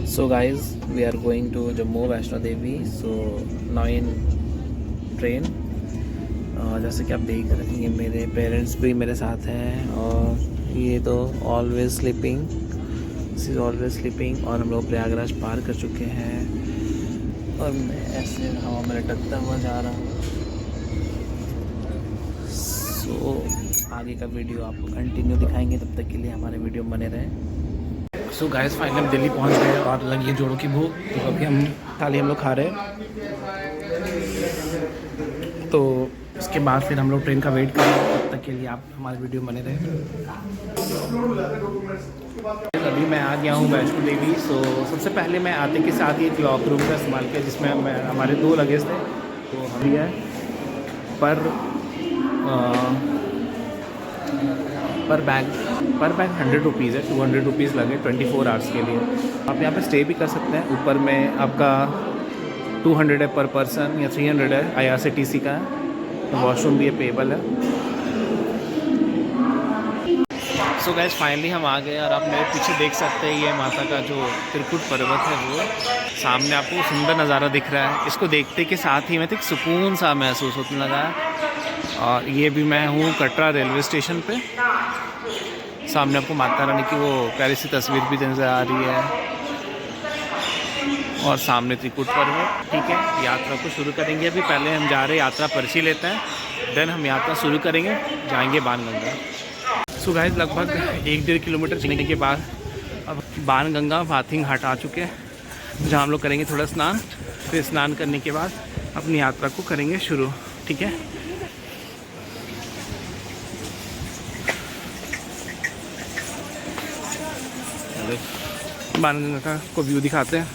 So guys, we are going to Jammu Vaishno Devi. So now in train. जैसे कि आप देख रहे हैं मेरे पेरेंट्स भी मेरे साथ हैं और ये तो always sleeping, this is always sleeping. और हम लोग प्रयागराज पार कर चुके हैं और मैं ऐसे हवा में लटकता हुआ जा रहा हूँ। सो आगे का वीडियो आपको कंटिन्यू दिखाएंगे, तब तक के लिए हमारे वीडियो बने रहें। सो गाइस फाइनली हम दिल्ली पहुंच गए और लगी है जोड़ों की भूख, तो अभी हम लोग खा रहे हैं। तो उसके बाद फिर हम लोग ट्रेन का वेट करेंगे, तब तक के लिए आप हमारे वीडियो बने रहे। अभी मैं आ गया हूँ वैष्णो देवी। सो सबसे पहले मैं आते के साथ ही एक लॉक रूम का इस्तेमाल किया, जिसमें हमारे 2 लगेज थे। तो हम है पर बैग 100 रुपीज़ है, 200 रुपीज़ लगे 24 आवर्स के लिए। आप यहाँ पे स्टे भी कर सकते हैं। ऊपर में आपका 200 है पर पर्सन या 300 है IRCTC का है। तो वॉशरूम भी है, पेबल है। सो गाइस फाइनली हम आ गए और आप मेरे पीछे देख सकते हैं ये माता का जो त्रिकुट पर्वत है, वो सामने आपको सुंदर नज़ारा दिख रहा है। इसको देखते के साथ ही मैं तो एक सुकून सा महसूस होने लगा है। और ये भी मैं हूँ कटरा रेलवे स्टेशन पे। सामने आपको माता रानी की वो प्यारी सी तस्वीर भी नज़र आ रही है और सामने त्रिकुट पर्वत। ठीक है, यात्रा को शुरू करेंगे। अभी पहले हम जा रहे हैं, यात्रा पर्ची लेते हैं, देन हम यात्रा शुरू करेंगे, जाएंगे बाणगंगा। सो गाइस लगभग 1-1.5 किलोमीटर चलने के बाद अब बाणगंगा बाथिंग घाट आ चुके हैं, जहाँ हम लोग करेंगे थोड़ा स्नान। फिर स्नान करने के बाद अपनी यात्रा को करेंगे शुरू। ठीक है, बाणगंगा का को व्यू दिखाते हैं।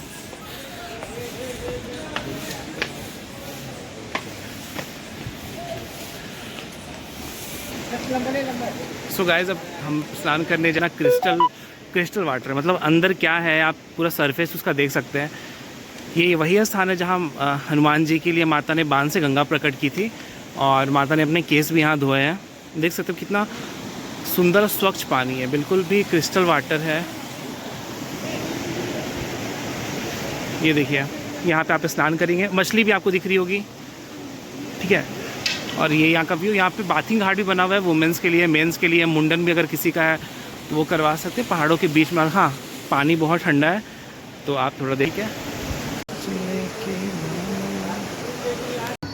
सो गाइस अब हम स्नान करने जाना क्रिस्टल वाटर, मतलब अंदर क्या है आप पूरा सरफेस उसका देख सकते हैं। ये वही स्थान है जहाँ हनुमान जी के लिए माता ने बाण से गंगा प्रकट की थी और माता ने अपने केस भी यहाँ धोए हैं। देख सकते हो कितना सुंदर स्वच्छ पानी है, बिल्कुल भी क्रिस्टल वाटर है। ये देखिए यहाँ पे आप स्नान करेंगे, मछली भी आपको दिख रही होगी। ठीक है, और ये यहाँ का व्यू। यहाँ पे बाथिंग घाट भी बना हुआ है वुमेंस के लिए, मेंस के लिए। मुंडन भी अगर किसी का है तो वो करवा सकते हैं पहाड़ों के बीच में। हाँ, पानी बहुत ठंडा है, तो आप थोड़ा देखिए।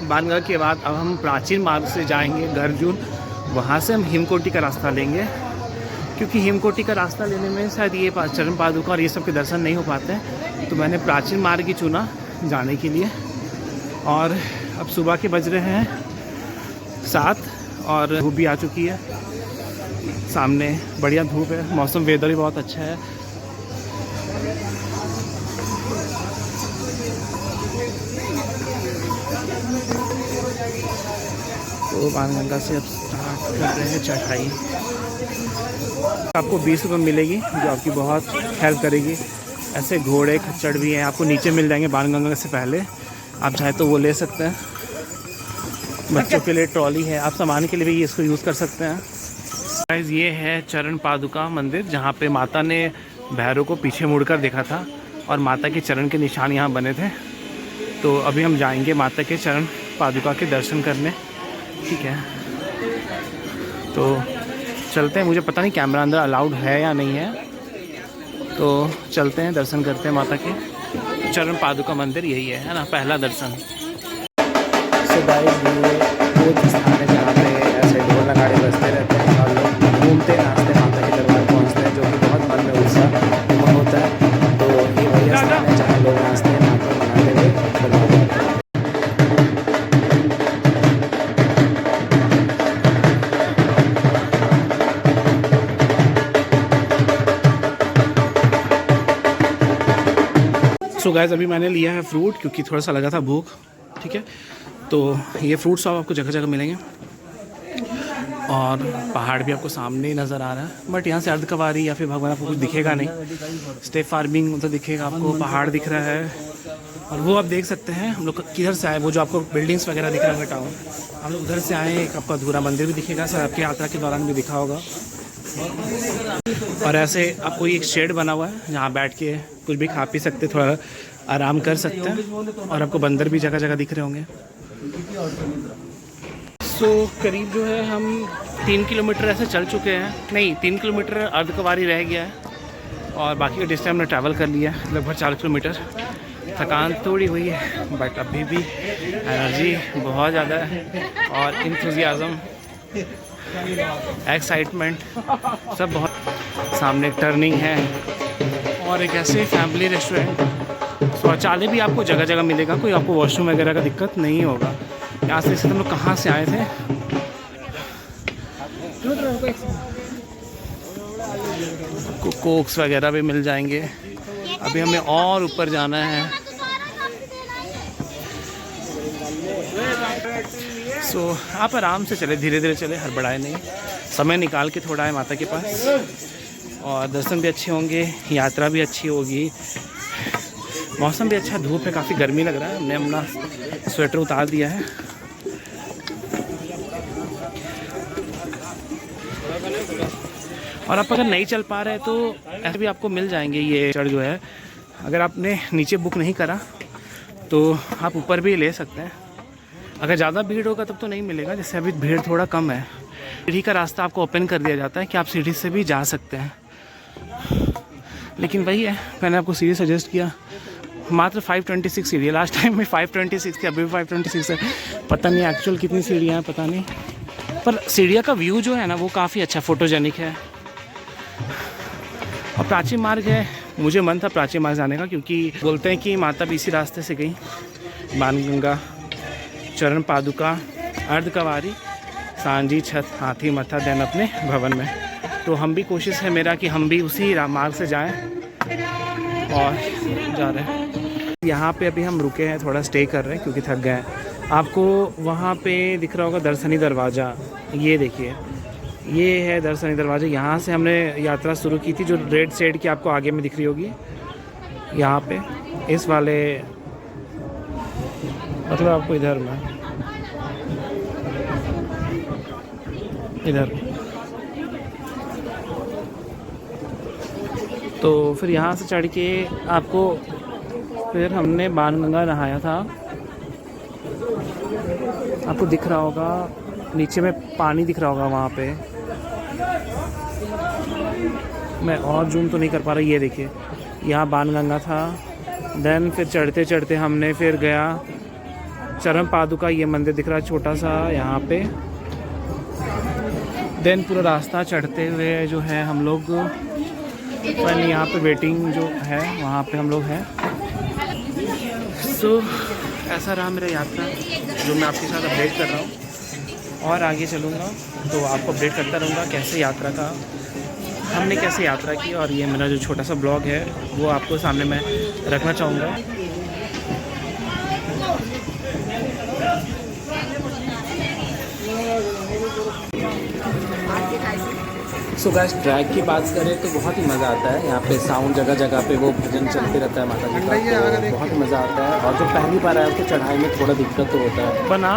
बाणगंगा के बाद अब हम प्राचीन मार्ग से जाएंगे गर्जुन। वहाँ से हम हिमकोटि का रास्ता लेंगे, क्योंकि हिमकोटि का रास्ता लेने में शायद ये चरण पादुका और ये सब के दर्शन नहीं हो पाते हैं। तो मैंने प्राचीन मार्ग ही चुना जाने के लिए। और अब सुबह के बज रहे हैं 7 और धूप भी आ चुकी है, सामने बढ़िया धूप है, मौसम वेदर भी बहुत अच्छा है। तो बाणगंगा से अब स्टार्ट कर रहे हैं चढ़ाई। आपको 20 रुपये मिलेगी, जो आपकी बहुत हेल्प करेगी। ऐसे घोड़े खच्चर भी हैं, आपको नीचे मिल जाएंगे बाणगंगा से पहले। आप चाहे तो वो ले सकते हैं। बच्चों के लिए ट्रॉली है, आप सामान के लिए भी इसको यूज़ कर सकते हैं। गाइस ये है चरण पादुका मंदिर, जहाँ पे माता ने भैरव को पीछे मुड़कर देखा था और माता के चरण के निशान यहाँ बने थे। तो अभी हम जाएंगे माता के चरण पादुका के दर्शन करने। ठीक है, तो चलते हैं। मुझे पता नहीं कैमरा अंदर अलाउड है या नहीं है, तो चलते हैं, दर्शन करते हैं माता के। चरण पादुका मंदिर यही है ना, पहला दर्शन। सो गाइस ये वो स्थान है जहाँ पे ऐसे ढोल नगाड़े बजते रहते हैं और लोग घूमते नाचते माता के दरबार पहुँचते हैं, जो कि बहुत मन में उत्साह होता है। तो ये वही स्थान है जहाँ लोग नाचते हैं, माता मनाते हुए दरबार। सो गाइस अभी मैंने लिया है फ्रूट, क्योंकि थोड़ा सा लगा था भूख। ठीक है, तो ये फ्रूट सब आपको जगह जगह मिलेंगे और पहाड़ भी आपको सामने ही नज़र आ रहा है। बट यहाँ से अर्धकवारी या फिर भगवान आपको कुछ दिखेगा नहीं। स्टे फार्मिंग मतलब दिखेगा आपको, पहाड़ दिख रहा है। और वो आप देख सकते हैं हम लोग किधर से आए, वो जो आपको बिल्डिंग्स वगैरह दिख रहा है टाउन, हम लोग उधर से आए। एक आपका अधूरा मंदिर भी दिखेगा, सर आपकी यात्रा के दौरान भी दिखा होगा। और ऐसे आपको एक शेड बना हुआ है जहाँ बैठ के कुछ भी खा पी सकते, थोड़ा आराम कर सकते हैं। और आपको बंदर भी जगह जगह दिख रहे होंगे। सो करीब जो है हम 3 किलोमीटर ऐसे चल चुके हैं, नहीं 3 किलोमीटर अर्धकुंवारी रह गया है और बाकी का डिस्टेंस हमने ट्रैवल कर लिया है लगभग 4 किलोमीटर। थकान थोड़ी हुई है बट अभी भी एनर्जी बहुत ज़्यादा है और इंथुजियाज़म, एक्साइटमेंट सब बहुत। सामने एक टर्निंग है और एक ऐसे फैमिली रेस्टोरेंट। शौचालय भी आपको जगह जगह मिलेगा, कोई आपको वॉशरूम वगैरह का दिक्कत नहीं होगा। यहाँ से हम लोग कहाँ से आए थे, कोक्स वगैरह भी मिल जाएंगे। अभी हमें और ऊपर जाना है। सो आप आराम से चले, धीरे धीरे चले, हड़बड़ाए नहीं, समय निकाल के थोड़ा है माता के पास। और दर्शन भी अच्छे होंगे, यात्रा भी अच्छी होगी, मौसम भी अच्छा, धूप है, काफ़ी गर्मी लग रहा है। हमने अपना स्वेटर उतार दिया है। और आप अगर नहीं चल पा रहे हैं तो ऐसे भी आपको मिल जाएंगे ये चढ़ जो है। अगर आपने नीचे बुक नहीं करा तो आप ऊपर भी ले सकते हैं। अगर ज़्यादा भीड़ होगा तब तो नहीं मिलेगा, जैसे अभी भीड़ थोड़ा कम है। सीढ़ी का रास्ता आपको ओपन कर दिया जाता है कि आप सीढ़ी से भी जा सकते हैं, लेकिन वही है, मैंने आपको सीढ़ी सजेस्ट किया। मात्र 526 सीढ़ी है, लास्ट टाइम में 526 थी, अभी भी 526 है। पता नहीं एक्चुअल कितनी सीढ़ियाँ हैं, पता नहीं, पर सीढ़ियाँ का व्यू जो है ना वो काफ़ी अच्छा फोटोजेनिक है। और प्राचीन मार्ग है, मुझे मन था प्राचीन मार्ग जाने का, क्योंकि बोलते हैं कि माता भी इसी रास्ते से गई। बाणगंगा, चरण पादुका, अर्धकुंवारी, सांझी छत, हाथी मथा, देन अपने भवन में। तो हम भी, कोशिश है मेरा कि हम भी उसी मार्ग से जाएं और जा रहे हैं। यहाँ पे अभी हम रुके हैं, थोड़ा स्टे कर रहे हैं क्योंकि थक गए हैं। आपको वहाँ पे दिख रहा होगा दर्शनी दरवाज़ा, ये देखिए, ये है दर्शनी दरवाज़ा। यहाँ से हमने यात्रा शुरू की थी, जो रेड शेड की आपको आगे में दिख रही होगी। यहाँ पे इस वाले, मतलब आपको इधर में, इधर। तो फिर यहाँ से चढ़ के आपको, फिर हमने बाणगंगा नहाया था। आपको दिख रहा होगा नीचे में पानी दिख रहा होगा वहाँ पे, मैं और जूम तो नहीं कर पा रहा। ये देखिए, यहाँ बाणगंगा था। देन फिर चढ़ते चढ़ते हमने फिर गया चरण पादुका, ये मंदिर दिख रहा है छोटा सा यहाँ पे। देन पूरा रास्ता चढ़ते हुए जो है हम लोग, यहाँ पे वेटिंग जो है वहाँ पे हम लोग हैं। सो ऐसा रहा मेरा यात्रा, जो मैं आपके साथ अपडेट कर रहा हूँ। और आगे चलूँगा तो आपको अपडेट करता रहूँगा कैसे यात्रा का, हमने कैसे यात्रा की। और ये मेरा जो छोटा सा ब्लॉग है वो आपको सामने मैं रखना चाहूँगा। सो गाइस, ट्रैक की बात करें तो बहुत ही मज़ा आता है। यहाँ पे साउंड जगह जगह पे वो भजन चलते रहता है माता जी का, तो बहुत मज़ा आता है। और जो पहली बार आया तो चढ़ाई में थोड़ा दिक्कत तो होता है,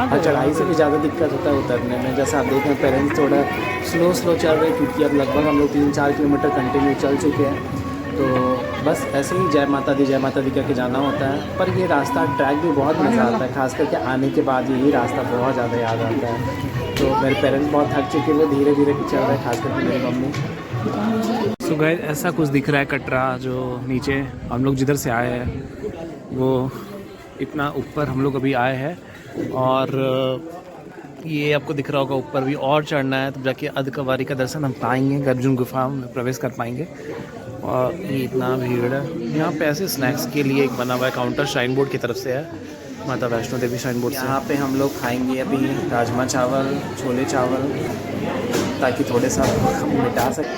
और चढ़ाई से भी ज़्यादा दिक्कत होता है उतरने में। जैसे आप देख रहे हैं, पेरेंट्स थोड़ा स्लो चल रहे हैं, क्योंकि अब लगभग हम लोग 3-4 किलोमीटर कंटिन्यू चल चुके हैं। तो बस ऐसे ही जय माता दी करके जाना होता है। पर ये रास्ता, ट्रैक भी बहुत मज़ा आता है, खास करके आने के बाद यही रास्ता बहुत ज़्यादा याद आता है। तो मेरे पेरेंट्स बहुत थक चुके, वो धीरे धीरे चल रहे हैं, खास करके मेरी मम्मी। सो गाइस, ऐसा कुछ दिख रहा है कटरा, जो नीचे हम लोग जिधर से आए हैं वो इतना ऊपर हम लोग अभी आए हैं। और ये आपको दिख रहा होगा ऊपर भी और चढ़ना है, तब जाके अर्धकुंवारी का दर्शन हम पाएंगे, गर्जुन गुफा में प्रवेश कर पाएंगे। और ये इतना भीड़ है यहाँ पे। ऐसे स्नैक्स के लिए एक बना हुआ है काउंटर, श्राइन बोर्ड की तरफ से है, माता वैष्णो देवी श्राइन बोर्ड से। यहाँ पे हम लोग खाएंगे अभी राजमा चावल, छोले चावल, ताकि थोड़े सा मिटा सकें।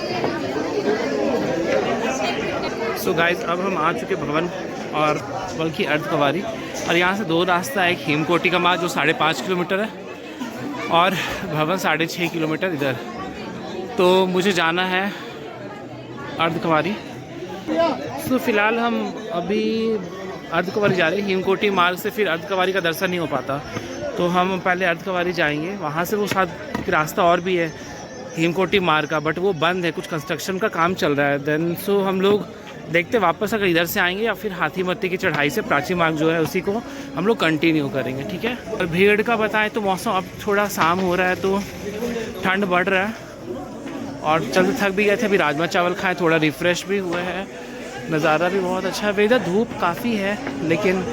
सो गाइस, अब हम आ चुके भवन और बल्कि अर्धकुंवारी। और यहाँ से 2 रास्ता है, एक हेमकोटी का मार्ग जो 5.5 किलोमीटर है, और भवन 6.5 किलोमीटर इधर। तो मुझे जाना है अर्धकुंवारी। तो फिलहाल हम अभी अर्धकुंवारी जा रहे हैं। हेमकोटी मार्ग से फिर अर्धकुंवारी का दर्शन नहीं हो पाता, तो हम पहले अर्धकुंवारी जाएंगे। वहाँ से वो साथ रास्ता और भी है, हेमकोटी मार्ग का, बट वो बंद है, कुछ कंस्ट्रक्शन का काम चल रहा है। देन सो हम लोग देखते वापस अगर इधर से आएंगे या फिर हाथीमती की चढ़ाई से प्राची मार्ग जो है उसी को हम लोग कंटिन्यू करेंगे, ठीक है। और भीड़ का बताएं तो मौसम अब थोड़ा शाम हो रहा है तो ठंड बढ़ रहा है, और चलते थक भी गए थे, अभी राजमा चावल खाए, थोड़ा रिफ़्रेश भी हुए हैं। नज़ारा भी बहुत अच्छा है, वेदर धूप काफ़ी है लेकिन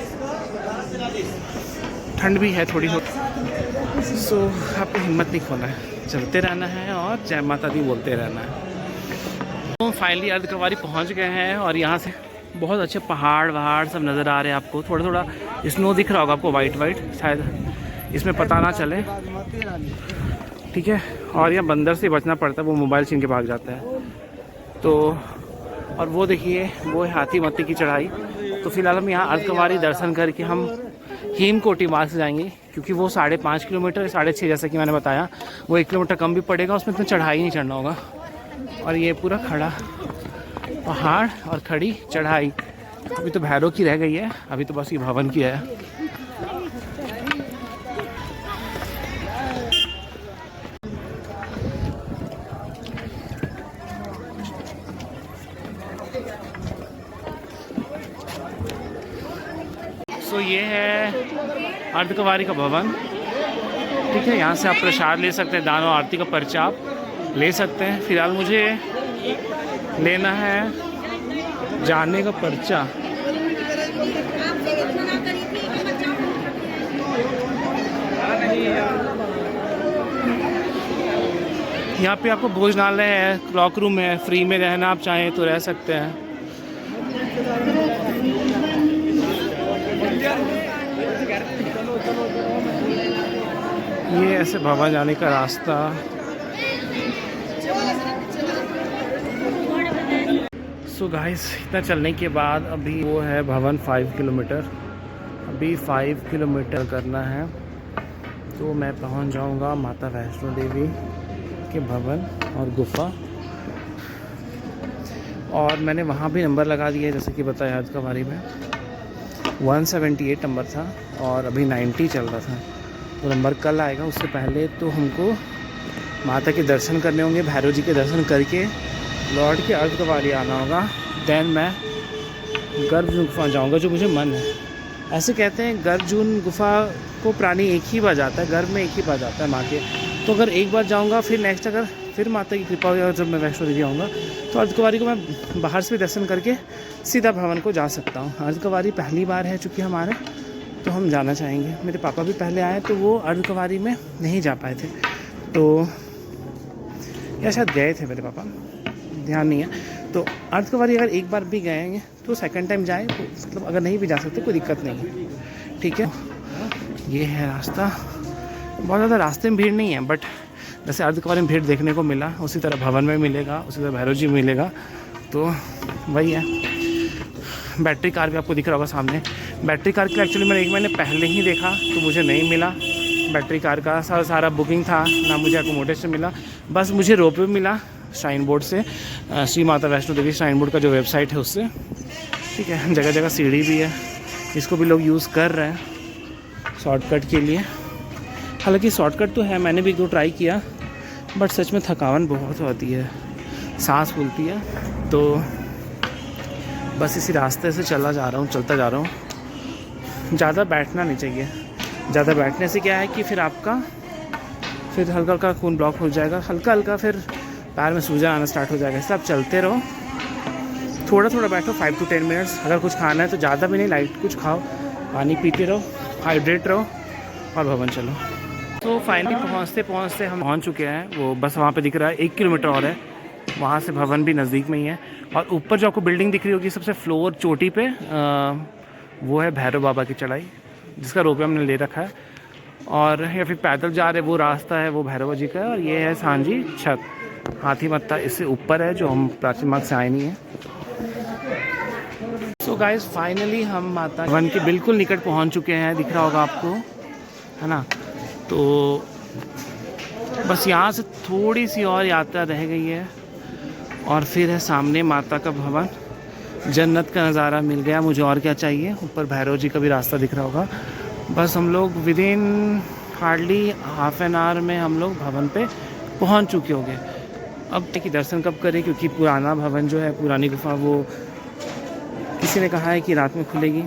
ठंड भी है थोड़ी बहुत। सो आपको हिम्मत नहीं खोना है, चलते रहना है और जय माता दी बोलते रहना है। तो फाइनली अर्धकुंवारी पहुंच गए हैं और यहाँ से बहुत अच्छे पहाड़ वहाड़ सब नज़र आ रहे हैं आपको। थोड़ा थोड़ा स्नो दिख रहा होगा आपको, वाइट वाइट, शायद इसमें पता ना चले, ठीक है। और यहाँ बंदर से बचना पड़ता है, वो मोबाइल छीन के भाग जाता है। तो और वो देखिए वो है हाथीमती की चढ़ाई। तो फिलहाल हम यहाँ अर्धकुंवारी दर्शन करके हम हेमकोटी मार्ग से जाएंगे, क्योंकि वो 5.5 किलोमीटर 6.5 जैसा कि मैंने बताया, वो 1 किलोमीटर कम भी पड़ेगा, उसमें इतना चढ़ाई नहीं चढ़ना होगा। और ये पूरा खड़ा पहाड़ और खड़ी चढ़ाई। अभी तो भैरव की रह गई है, अभी तो बस ये भवन की है। सो ये है अर्धकुंवारी का भवन, ठीक है। यहाँ से आप प्रसाद ले सकते हैं, दान और आरती का पर्चा आप ले सकते हैं। फिलहाल मुझे लेना है जाने का पर्चा। यहाँ पे आपको भोजनालय है, क्लॉक रूम है, फ्री में रहना आप चाहें तो रह सकते हैं। ये ऐसे भवन जाने का रास्ता। सो गाइस इतना चलने के बाद अभी वो है भवन 5 किलोमीटर, अभी 5 किलोमीटर करना है तो मैं पहुंच जाऊंगा माता वैष्णो देवी के भवन और गुफा। और मैंने वहाँ भी नंबर लगा दिया जैसे कि बताया अर्धकुंवारी में 178 नंबर था और अभी 90 चल रहा था, तो नंबर कल आएगा। उससे पहले तो हमको माता के दर्शन करने होंगे, भैरव जी के दर्शन करके लौट के अर्धकुंवारी आना होगा। देन मैं गर्भजून गुफा जाऊँगा, जो मुझे मन है। ऐसे कहते हैं गर्भजून गुफा को प्राणी एक ही बार जाता है, गर्भ में एक ही बार जाता है माँ के। तो अगर एक बार जाऊँगा फिर नेक्स्ट अगर फिर माता की कृपा हुई और जब मैं वैष्णो देवी आऊँगा तो अर्धकुंवारी को मैं बाहर से भी दर्शन करके सीधा भवन को जा सकता हूँ। अर्धकुंवारी पहली बार है चूँकि हमारे, तो हम जाना चाहेंगे। मेरे पापा भी पहले आए तो वो अर्धकुंवारी में नहीं जा पाए थे, तो या शायद गए थे मेरे पापा, ध्यान नहीं है। तो अर्धकुंवारी अगर एक बार भी गए तो सेकंड टाइम जाए, तो मतलब अगर नहीं भी जा सकते कोई दिक्कत नहीं है, ठीक है। ये है रास्ता, बहुत ज़्यादा रास्ते में भीड़ नहीं है, बट जैसे अर्धकुंवारी में भीड़ देखने को मिला उसी तरह भवन में मिलेगा, उसी तरह भैरव जी मिलेगा, तो वही है। बैटरी कार भी आपको दिख रहा होगा सामने। बैटरी कार के एक्चुअली मैंने 1 महीने पहले ही देखा तो मुझे नहीं मिला बैटरी कार का, सारा बुकिंग था, ना मुझे अकोमोडेशन मिला, बस मुझे रोपवे मिला श्राइन बोर्ड से, श्री माता वैष्णो देवी श्राइन बोर्ड का जो वेबसाइट है उससे, ठीक है। जगह जगह सीढ़ी भी है, इसको भी लोग यूज़ कर रहे हैं शॉर्टकट के लिए। हालांकि शॉर्टकट तो है, मैंने भी 2 ट्राई किया, बट सच में थकान बहुत होती है, सांस फूलती है। तो बस इसी रास्ते से चलता जा रहा हूँ। ज़्यादा बैठना नहीं चाहिए, ज़्यादा बैठने से क्या है कि फिर आपका फिर हल्का हल्का खून ब्लॉक हो जाएगा, हल्का हल्का फिर पैर में सूजन आना स्टार्ट हो जाएगा। इसलिए आप चलते रहो, थोड़ा थोड़ा बैठो, 5 to 10 मिनट्स। अगर कुछ खाना है तो ज़्यादा भी नहीं, लाइट कुछ खाओ, पानी पीते रहो, हाइड्रेट रहो और भवन चलो। तो फाइनली पहुँचते हम पहुँच चुके हैं। वो बस वहाँ पे दिख रहा है 1 किलोमीटर और है, वहाँ से भवन भी नज़दीक में ही है। और ऊपर जो आपको बिल्डिंग दिख रही होगी सबसे फ्लोर चोटी पे, वो है भैरव बाबा की चढ़ाई, जिसका रोपवे हमने ले रखा है। और या फिर पैदल जा रहे वो रास्ता है, वो भैरव जी का है। और ये है सांझी छत, हाथीमत्ता इससे ऊपर है, जो हम प्राचीन मार्ग से आए नहीं है। सो गाइस फाइनली हम माता भवन के बिल्कुल निकट पहुंच चुके हैं, दिख रहा होगा आपको, है ना। तो बस यहाँ से थोड़ी सी और यात्रा रह गई है और फिर है सामने माता का भवन। जन्नत का नज़ारा मिल गया, मुझे और क्या चाहिए। ऊपर भैरव जी का भी रास्ता दिख रहा होगा। बस हम लोग within hardly half an hour में हम लोग भवन पे पहुंच चुके होंगे। अब देखिए दर्शन कब करें, क्योंकि पुराना भवन जो है, पुरानी गुफा, वो किसी ने कहा है कि रात में खुलेगी,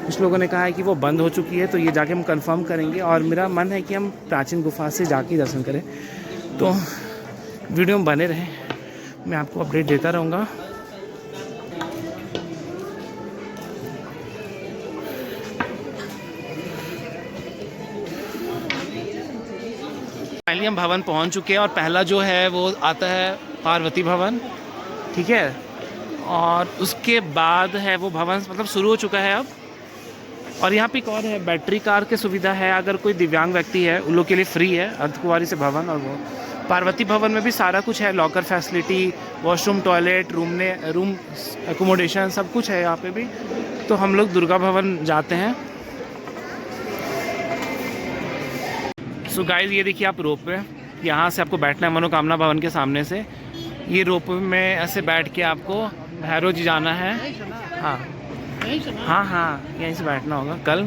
कुछ लोगों ने कहा है कि वो बंद हो चुकी है। तो ये जाके हम कंफर्म करेंगे, और मेरा मन है कि हम प्राचीन गुफा से जाके दर्शन करें। तो वीडियो में बने रहें, मैं आपको अपडेट देता रहूँगा। फाइनली हम भवन पहुंच चुके हैं, और पहला जो है वो आता है पार्वती भवन, ठीक है। और उसके बाद है वो भवन मतलब शुरू हो चुका है अब। और यहाँ पे एक और है, बैटरी कार की सुविधा है, अगर कोई दिव्यांग व्यक्ति है उन लोग के लिए फ्री है, अर्धकुंवारी से भवन। और वो पार्वती भवन में भी सारा कुछ है, locker facility, washroom, toilet, room accommodation, सब कुछ है यहाँ पे भी। तो हम लोग दुर्गा भवन जाते हैं। सो गाइस, ये देखिए आप रोप वे, यहाँ से आपको बैठना है मनोकामना भवन के सामने से। ये रोप वे में ऐसे बैठ के आपको भैरव जी जाना है। हाँ, यहीं से बैठना होगा कल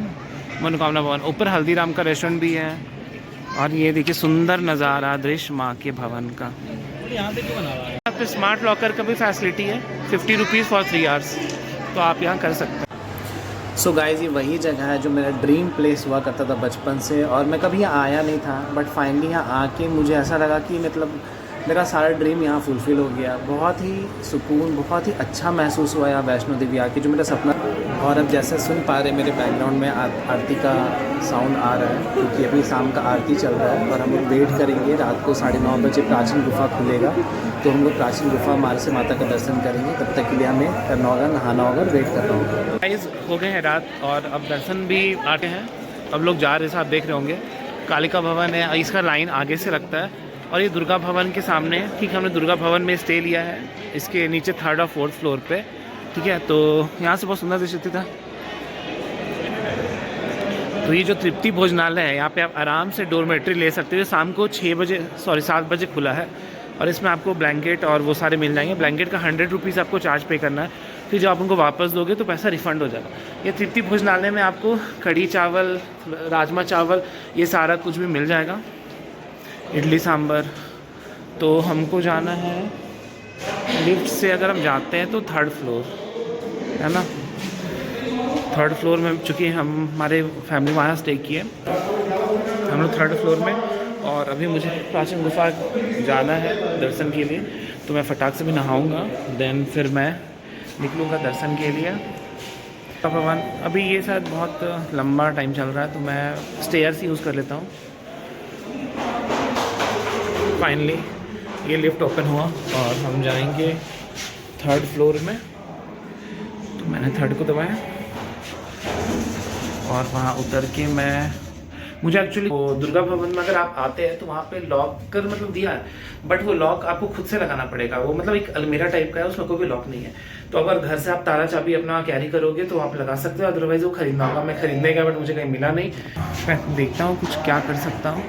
मनोकामना भवन। ऊपर हल्दीराम का रेस्टोरेंट भी है। और ये देखिए सुंदर नज़ारा दृश्य माँ के भवन का। यहाँ पे स्मार्ट लॉकर का भी फैसिलिटी है, 50 रुपीज़ फॉर 3 आवर्स, तो आप यहाँ कर सकते हैं। सो गाइस, ये वही जगह है जो मेरा ड्रीम प्लेस हुआ करता था बचपन से, और मैं कभी यहाँ आया नहीं था। बट फाइनली यहाँ आके मुझे ऐसा लगा कि मतलब मेरा सारा ड्रीम यहाँ फुलफ़िल हो गया। बहुत ही सुकून, बहुत ही अच्छा महसूस हुआ यहाँ वैष्णो देवी आके, जो मेरा सपना। और अब जैसे सुन पा रहे मेरे बैकग्राउंड में आरती का साउंड आ रहा है, क्योंकि अभी शाम का आरती चल रहा है। और हम लोग वेट करेंगे, रात को 9:30 बजे प्राचीन गुफा खुलेगा, तो हम लोग प्राचीन गुफा मानसी माता का दर्शन करेंगे। तब तक के लिए हमें करना होगा, नहाना होगा, वेट करना होगा। गाइस, हो गए हैं रात, और अब दर्शन भी आते हैं। अब लोग जा रहे हैं, आप देख रहे होंगे कालिका भवन है, इसका लाइन आगे से लगता है। और ये दुर्गा भवन के सामने, ठीक है, हमने दुर्गा भवन में स्टे लिया है, इसके नीचे 3rd और 4th फ्लोर पे, ठीक है। तो यहाँ से बहुत सुंदर दृश्य था। तो ये जो तृप्ति भोजनालय है, यहाँ पे आप आराम से डोरमेट्री ले सकते हो। शाम को 7 बजे खुला है, और इसमें आपको ब्लैंकेट और वो सारे मिल जाएंगे। ब्लैंकेट का 100 रुपीज़ आपको चार्ज पे करना है, फिर जब आप उनको वापस दोगे तो पैसा रिफ़ंड हो जाएगा। ये तृप्ति भोजनालय में आपको कढ़ी चावल, राजमा चावल, ये सारा कुछ भी मिल जाएगा, इडली सांभर। तो हमको जाना है लिफ्ट से, अगर हम जाते हैं तो 3rd फ्लोर है ना। 3rd फ्लोर में, चूँकि हमारे फैमिली वहाँ स्टे किए, हम लोग 3rd फ्लोर में। और अभी मुझे प्राचीन गुफा जाना है दर्शन के लिए, तो मैं फटाक से भी नहाऊंगा, देन फिर मैं निकलूँगा दर्शन के लिए। भगवान, अभी ये शायद बहुत लंबा टाइम चल रहा है, तो मैं स्टेयर्स यूज़ कर लेता हूँ। फाइनली ये लिफ्ट ओपन हुआ और हम जाएंगे 3rd फ्लोर में। तो मैंने 3rd को दबाया, और वहाँ उतर के मुझे एक्चुअली दुर्गा भवन में अगर आप आते हैं तो वहाँ पे लॉकर मतलब दिया है, बट वो लॉक आपको खुद से लगाना पड़ेगा। वो मतलब एक अलमीरा टाइप का है, उसमें कोई भी लॉक नहीं है। तो अगर घर से आप ताला चाबी अपना कैरी करोगे तो आप लगा सकते हो, अदरवाइज वो खरीदना होगा। मैं खरीदने गया, बट मुझे कहीं मिला नहीं। मैं देखता हूँ कुछ क्या कर सकता हूँ।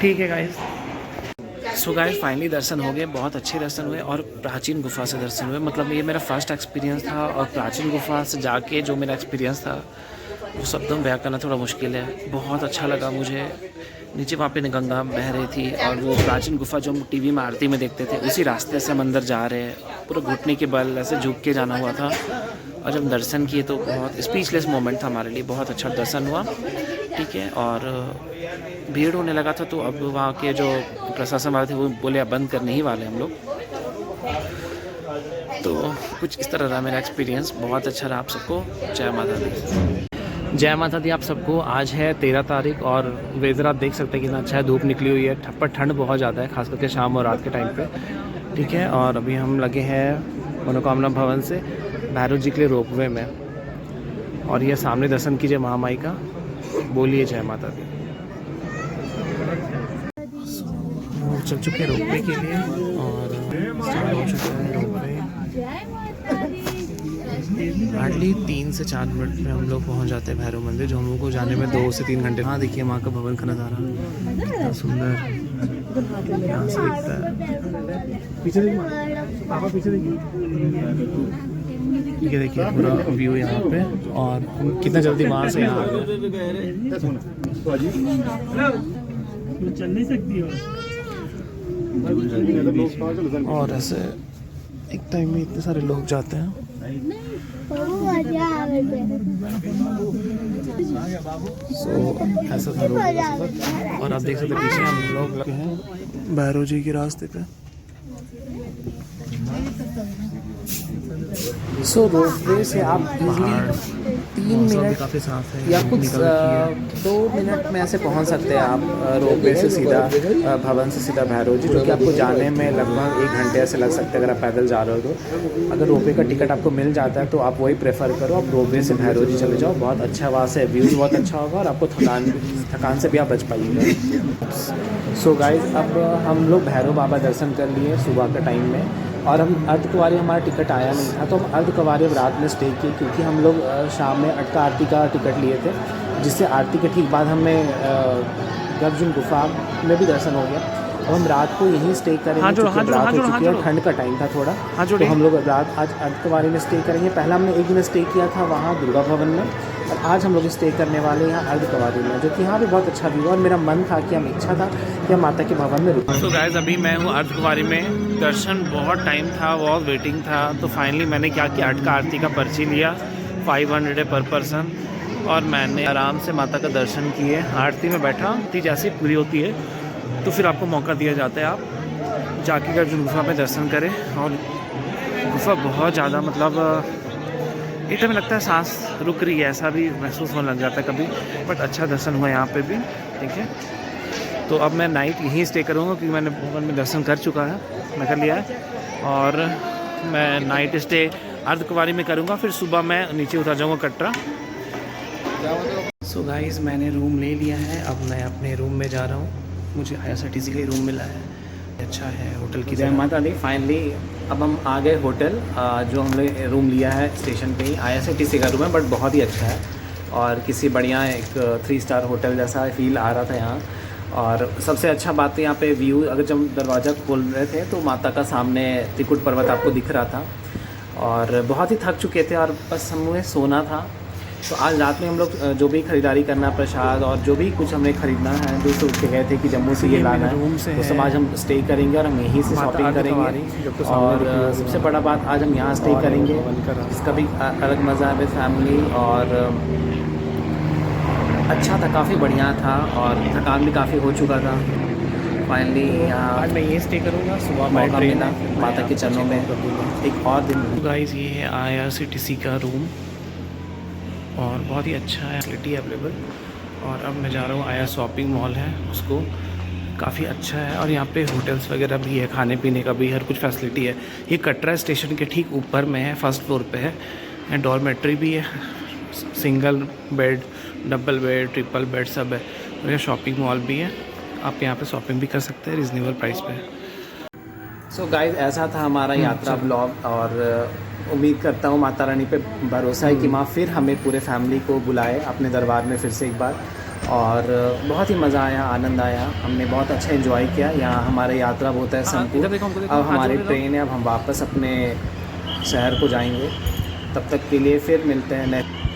ठीक है गाइस। सो गाइस, फाइनली दर्शन हो गए, बहुत अच्छे दर्शन हुए, और प्राचीन गुफा से दर्शन हुए। मतलब ये मेरा फर्स्ट एक्सपीरियंस था, और प्राचीन गुफा से जाके जो मेरा एक्सपीरियंस था वो शब्दों में बयां करना थोड़ा मुश्किल है। बहुत अच्छा लगा मुझे। नीचे वहाँ पे गंगा बह रही थी, और वो प्राचीन गुफा जो हम टीवी में आरती में देखते थे, उसी रास्ते से हम अंदर जा रहे हैं। पूरा घुटने के बल ऐसे झुक के जाना हुआ था, और जब दर्शन किए तो बहुत स्पीचलेस मोमेंट था हमारे लिए। बहुत अच्छा दर्शन हुआ, ठीक है। और भीड़ होने लगा था, तो अब वहाँ के जो प्रशासन वाले थे वो बोले अब बंद करने ही वाले हम लोग। तो कुछ इस तरह रहा मेरा एक्सपीरियंस, बहुत अच्छा रहा। आप सबको जय माता दी। जय माता दी आप सबको। आज है 13 तारीख, और वेदर आप देख सकते हैं कितना अच्छा है। धूप निकली हुई है, पर ठंड बहुत ज़्यादा है, खास करके शाम और रात के टाइम पे, ठीक है। और अभी हम लगे हैं मनोकामना भवन से भैरव जी के लिए रोपवे में, और ये सामने दर्शन कीजिए महामाई का। बोलिए जय माता दी। चल चुके हैं रोपवे के लिए, और स्टार्ट हो चुका है रोपवे। हार्डली 3 से 4 मिनट में हम लोग पहुंच जाते हैं भैरव मंदिर, जो हम लोग को जाने में 2 से 3 घंटे। हाँ देखिए माँ का भवन का नज़ारा कितना सुंदर यहाँ से दिखता है। पीछे देखिए पापा, पीछे देखिए। ये देखिए पूरा व्यू यहाँ पे, और हम कितना जल्दी वहाँ से यहाँ आ गए। चल नहीं सकती और ऐसे एक टाइम में इतने सारे लोग जाते हैं। ऐसा था रोड का सफर। और आप देख सकते हैं पीछे हम लोग लगे हैं भैरव जी के रास्ते पे। रोपवे से आप इजीली 3 मिनट काफ़ी साफ है या कुछ 2 मिनट में ऐसे पहुंच सकते हैं आप रोपवे से सीधा भवन से सीधा भैरव जी, जो कि आपको जाने में लगभग 1 घंटे ऐसे लग सकते हैं अगर आप पैदल जा रहे हो तो। अगर रोपवे का टिकट आपको मिल जाता है तो आप वही प्रेफर करो, आप रोपवे से भैरव जी चले जाओ। बहुत अच्छा वहाँ से व्यूज़ बहुत अच्छा होगा और आपको थकान से भी आप बच पाइएगा। गाइज अब हम लोग भैरव बाबा दर्शन कर लिए सुबह के टाइम में, और हम अर्धकुंवारी हमारा टिकट आया नहीं था तो हम अर्धकुंवारी अब रात में स्टे किए, क्योंकि हम लोग शाम में अटका आरती का टिकट लिए थे, जिससे आरती के ठीक बाद हमें गर्जुन गुफा में भी दर्शन हो गया। अब हम रात को यहीं स्टे करेंगे, रात हो चुकी है, ठंड का टाइम था थोड़ा, तो हम लोग रात आज अर्धकुंवारी में स्टे करेंगे। पहला हमने एक दिन स्टे किया था वहाँ दुर्गा भवन में, और आज हम लोग स्टे करने वाले हैं यहाँ अर्धकुंवारी में, जो कि यहाँ भी बहुत अच्छा व्यू है। और मेरा मन था कि हम इच्छा था कि हम माता के भवन में रुकें। तो गाइस अभी मैं हूँ अर्धकुंवारी में, दर्शन बहुत टाइम था, बहुत वेटिंग था, तो फाइनली मैंने क्या किया, अटका आरती का पर्ची लिया, 500 है पर पर्सन, और मैंने आराम से माता का दर्शन किए। आरती में बैठा, आरती जैसी पूरी होती है तो फिर आपको मौका दिया जाता है आप जाके गर्जुन गुफा में दर्शन करें। और गुफा बहुत ज़्यादा मतलब एक टाइम लगता है सांस रुक रही है, ऐसा भी महसूस होने लग जाता है कभी, बट अच्छा दर्शन हुआ यहाँ पे भी। ठीक है, तो अब मैं नाइट यहीं स्टे करूँगा, क्योंकि मैंने भवन में दर्शन कर चुका है, मैं कर लिया है, और मैं नाइट स्टे अर्धकुंवारी में करूँगा, फिर सुबह मैं नीचे उतर जाऊँगा कटरा। सो गाइस मैंने रूम ले लिया है, अब मैं अपने रूम में जा रहा हूँ। मुझे IRCTC का ही रूम मिला है, अच्छा है होटल की। जय माता दी। फाइनली अब हम आ गए होटल, जो हमने रूम लिया है स्टेशन पे ही, IRCTC का रूम है, बट बहुत ही अच्छा है, और किसी बढ़िया एक 3 स्टार होटल जैसा फील आ रहा था यहाँ। और सबसे अच्छा बात तो यहाँ पे व्यू, अगर जब दरवाज़ा खोल रहे थे तो माता का सामने त्रिकुट पर्वत आपको दिख रहा था, और बहुत ही थक चुके थे और बस हमें सोना था। तो आज रात में हम लोग जो भी ख़रीदारी करना, प्रसाद और जो भी कुछ हमें ख़रीदना है, जो सोच के गए थे कि जम्मू से ये लाना है, तो सब आज हम स्टे करेंगे और हम यहीं से शॉपिंग करेंगे। और सबसे बड़ा बात, आज हम यहाँ स्टे करेंगे, इसका भी अलग मज़ा है विद फैमिली, और अच्छा था, काफ़ी बढ़िया था, और थकान भी काफ़ी हो चुका था। फाइनली आज मैं ये स्टे करूँगा, सुबह मौका मिला माता के चरणों में एक और दिन। गाइस ये है IRCTC का रूम, और बहुत ही अच्छा है, फैसिलिटी अवेलेबल। और अब मैं जा रहा हूँ, आया शॉपिंग मॉल है उसको, काफ़ी अच्छा है, और यहाँ पे होटल्स वगैरह भी है, खाने पीने का भी हर कुछ फैसिलिटी है। ये कटरा स्टेशन के ठीक ऊपर में है, फर्स्ट फ्लोर पे है, डॉर्मेट्री भी है, single bed, double bed, triple bed सब है, और ये शॉपिंग मॉल भी है, आप यहाँ पे शॉपिंग भी कर सकते हैं रिजनेबल प्राइस पे। सो गाइस ऐसा था हमारा यात्रा ब्लॉग, और उम्मीद करता हूँ माता रानी पे भरोसा है कि माँ फिर हमें पूरे फैमिली को बुलाए अपने दरबार में फिर से एक बार। और बहुत ही मज़ा आया, आनंद आया, हमने बहुत अच्छा एंजॉय किया। यहाँ हमारी यात्रा होता है संपूर्ण। अब हमारी ट्रेन है, अब हम वापस अपने शहर को जाएंगे। तब तक के लिए फिर मिलते हैं नेक्स्ट।